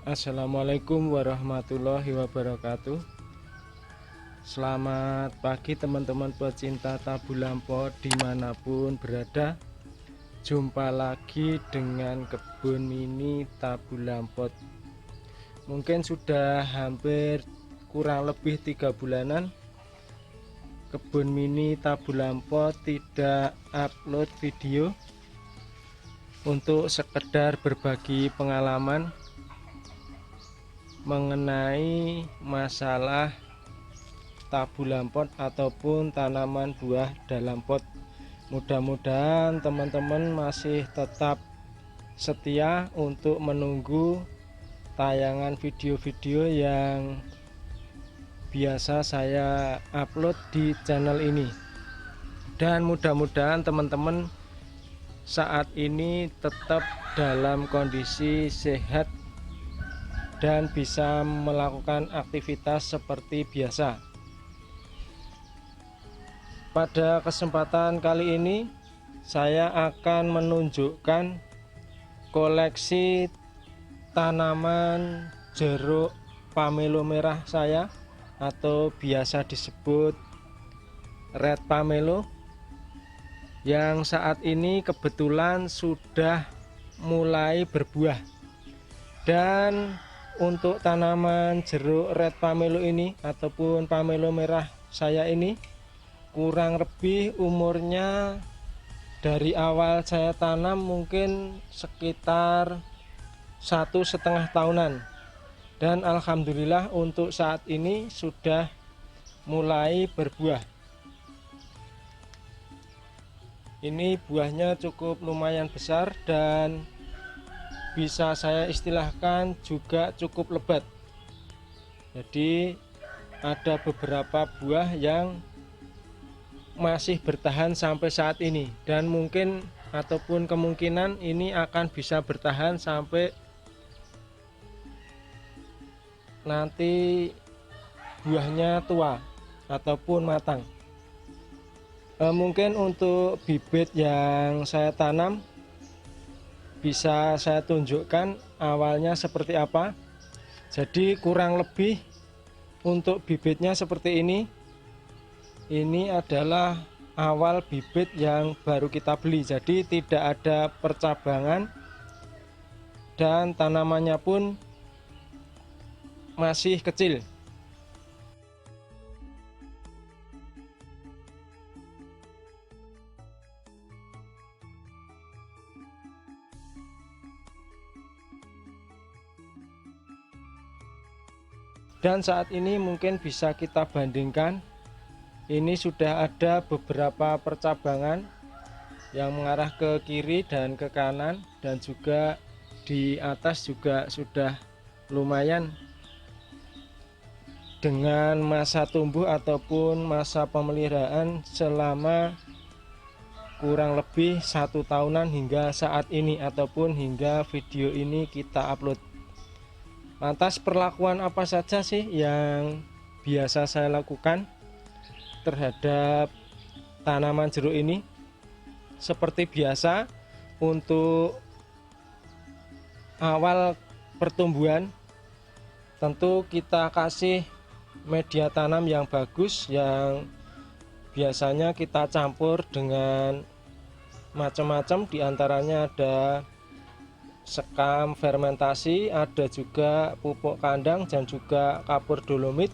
Assalamualaikum warahmatullahi wabarakatuh. Selamat pagi teman-teman pecinta tabu lampot dimanapun berada. Jumpa lagi dengan kebun mini tabu lampot. Mungkin sudah hampir kurang lebih 3 bulanan kebun mini tabu lampot tidak upload video untuk sekedar berbagi pengalaman mengenai masalah tabu lampot ataupun tanaman buah dalam pot. Mudah-mudahan teman-teman masih tetap setia untuk menunggu tayangan video-video yang biasa saya upload di channel ini, dan mudah-mudahan teman-teman saat ini tetap dalam kondisi sehat dan bisa melakukan aktivitas seperti biasa. Pada kesempatan kali ini saya akan menunjukkan koleksi tanaman jeruk pamelo merah saya, atau biasa disebut red pamelo, yang saat ini kebetulan sudah mulai berbuah. Dan untuk tanaman jeruk red pamelo ini ataupun pamelo merah saya ini kurang lebih umurnya dari awal saya tanam mungkin sekitar 1,5 tahunan, dan alhamdulillah untuk saat ini sudah mulai berbuah. Ini buahnya cukup lumayan besar dan bisa saya istilahkan juga cukup lebat. Jadi ada beberapa buah yang masih bertahan sampai saat ini, dan mungkin ataupun kemungkinan ini akan bisa bertahan sampai nanti buahnya tua ataupun matang. Mungkin untuk bibit yang saya tanam bisa saya tunjukkan awalnya seperti apa. Jadi kurang lebih untuk bibitnya seperti ini. Ini adalah awal bibit yang baru kita beli, jadi tidak ada percabangan dan tanamannya pun masih kecil. Dan saat ini mungkin bisa kita bandingkan, ini sudah ada beberapa percabangan yang mengarah ke kiri dan ke kanan, dan juga di atas juga sudah lumayan dengan masa tumbuh ataupun masa pemeliharaan selama kurang lebih 1 tahunan hingga saat ini ataupun hingga video ini kita upload. Lantas perlakuan apa saja sih yang biasa saya lakukan terhadap tanaman jeruk ini? Seperti biasa, untuk awal pertumbuhan tentu kita kasih media tanam yang bagus, yang biasanya kita campur dengan macam-macam, diantaranya ada sekam fermentasi, ada juga pupuk kandang dan juga kapur dolomit.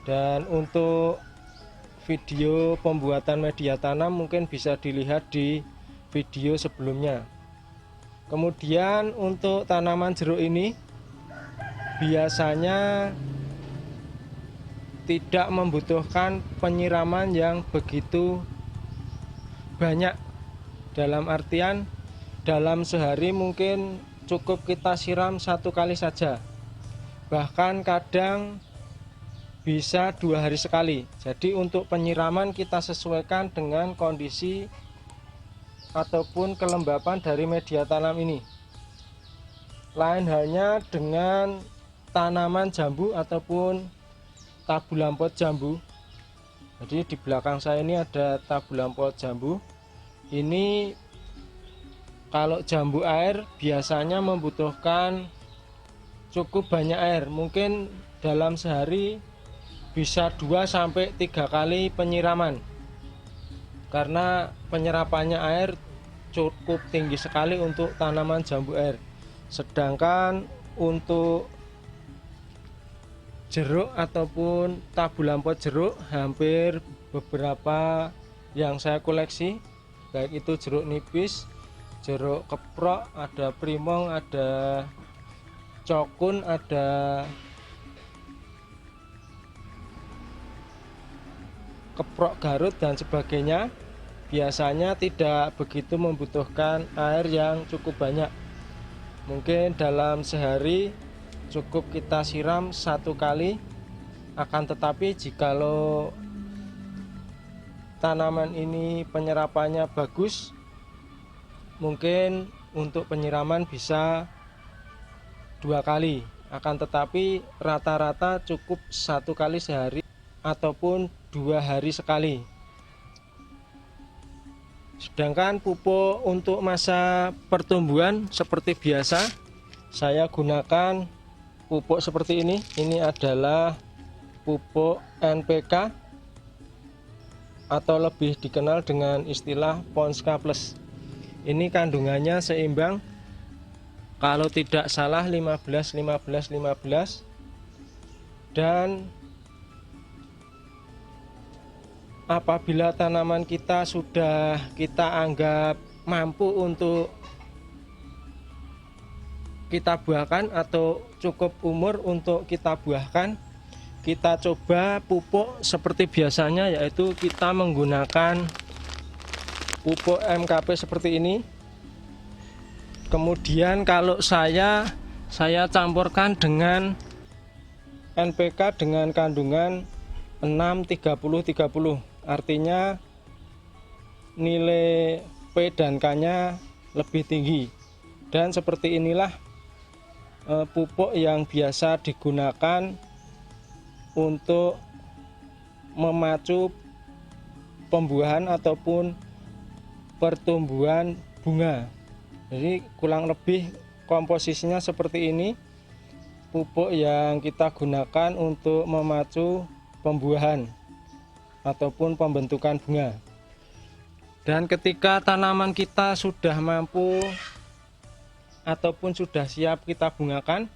Dan untuk video pembuatan media tanam mungkin bisa dilihat di video sebelumnya. Kemudian untuk tanaman jeruk ini biasanya tidak membutuhkan penyiraman yang begitu banyak, dalam artian dalam sehari mungkin cukup kita siram 1 kali saja, bahkan kadang bisa 2 hari sekali. Jadi untuk penyiraman kita sesuaikan dengan kondisi ataupun kelembapan dari media tanam ini. Lain halnya dengan tanaman jambu ataupun tabu lampot jambu. Jadi di belakang saya ini ada tabu lampot jambu. Ini kalau jambu air biasanya membutuhkan cukup banyak air, mungkin dalam sehari bisa 2-3 kali penyiraman, karena penyerapannya air cukup tinggi sekali untuk tanaman jambu air. Sedangkan untuk jeruk ataupun tabu lampot jeruk, hampir beberapa yang saya koleksi, baik itu jeruk nipis, jeruk keprok, ada primong, ada cokun, ada keprok Garut dan sebagainya, biasanya tidak begitu membutuhkan air yang cukup banyak. Mungkin dalam sehari cukup kita siram 1 kali. Akan tetapi jikalau tanaman ini penyerapannya bagus, mungkin untuk penyiraman bisa 2 kali. Akan tetapi rata-rata cukup 1 kali sehari ataupun 2 hari sekali. Sedangkan pupuk untuk masa pertumbuhan seperti biasa, saya gunakan pupuk seperti ini. Ini adalah pupuk NPK atau lebih dikenal dengan istilah Ponska Plus. Ini kandungannya seimbang, kalau tidak salah 15-15-15, dan apabila tanaman kita sudah kita anggap mampu untuk kita buahkan atau cukup umur untuk kita buahkan, kita coba pupuk seperti biasanya, yaitu kita menggunakan pupuk MKP seperti ini. Kemudian kalau saya campurkan dengan NPK dengan kandungan 6-30-30. Artinya nilai P dan K-nya lebih tinggi. Dan seperti inilah pupuk yang biasa digunakan untuk memacu pembuahan ataupun pertumbuhan bunga. Jadi kurang lebih komposisinya seperti ini, pupuk yang kita gunakan untuk memacu pembuahan ataupun pembentukan bunga. Dan ketika tanaman kita sudah mampu ataupun sudah siap kita bungakan,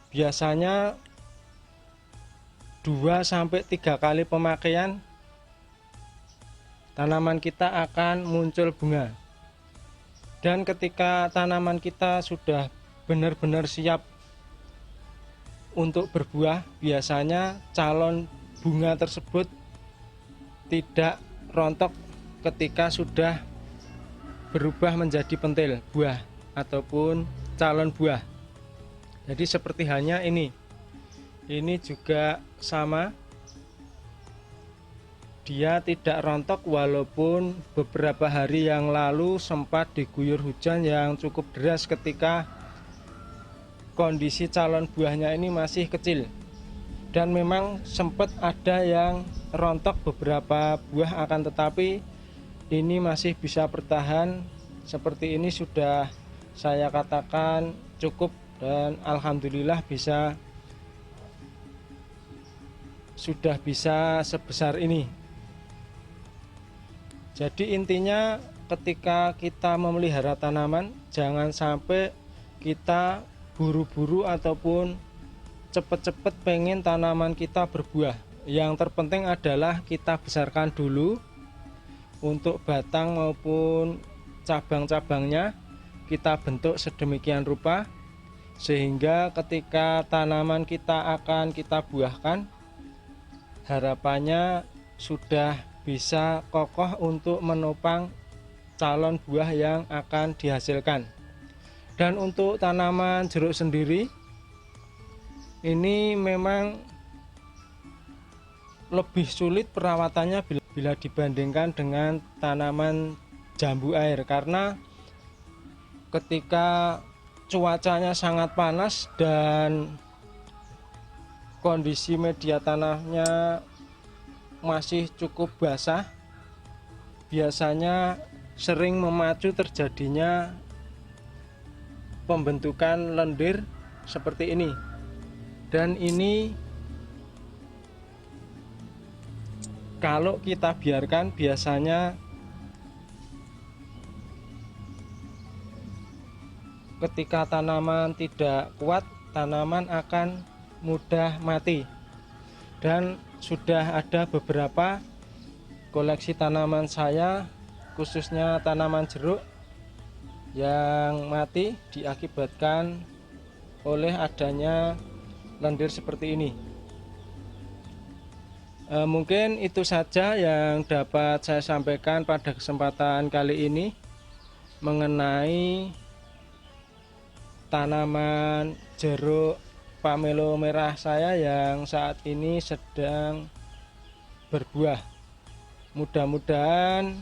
biasanya 2-3 kali pemakaian tanaman kita akan muncul bunga. Dan ketika tanaman kita sudah benar-benar siap untuk berbuah, biasanya calon bunga tersebut tidak rontok ketika sudah berubah menjadi pentil buah ataupun calon buah. Jadi seperti halnya ini juga sama, dia tidak rontok walaupun beberapa hari yang lalu sempat diguyur hujan yang cukup deras ketika kondisi calon buahnya ini masih kecil. Dan memang sempat ada yang rontok beberapa buah, akan tetapi ini masih bisa bertahan. Seperti ini sudah saya katakan cukup, dan alhamdulillah sudah bisa sebesar ini. Jadi intinya ketika kita memelihara tanaman, jangan sampai kita buru-buru ataupun cepat-cepat pengen tanaman kita berbuah. Yang terpenting adalah kita besarkan dulu untuk batang maupun cabang-cabangnya, kita bentuk sedemikian rupa sehingga ketika tanaman kita akan kita buahkan, harapannya sudah bisa kokoh untuk menopang calon buah yang akan dihasilkan. Dan untuk tanaman jeruk sendiri, ini memang lebih sulit perawatannya bila dibandingkan dengan tanaman jambu air, karena ketika cuacanya sangat panas dan kondisi media tanahnya masih cukup basah, biasanya sering memacu terjadinya pembentukan lendir seperti ini. Dan ini kalau kita biarkan, biasanya ketika tanaman tidak kuat, tanaman akan mudah mati. Dan sudah ada beberapa koleksi tanaman saya, khususnya tanaman jeruk, yang mati diakibatkan oleh adanya lendir seperti ini. Mungkin itu saja yang dapat saya sampaikan pada kesempatan kali ini mengenai tanaman jeruk pamelo merah saya yang saat ini sedang berbuah. Mudah-mudahan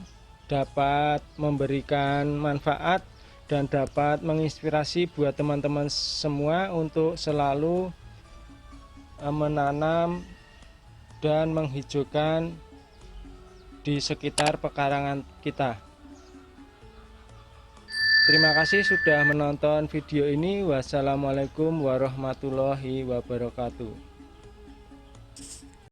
dapat memberikan manfaat dan dapat menginspirasi buat teman-teman semua untuk selalu menanam dan menghijaukan di sekitar pekarangan kita. Terima kasih sudah menonton video ini. Wassalamualaikum warahmatullahi wabarakatuh.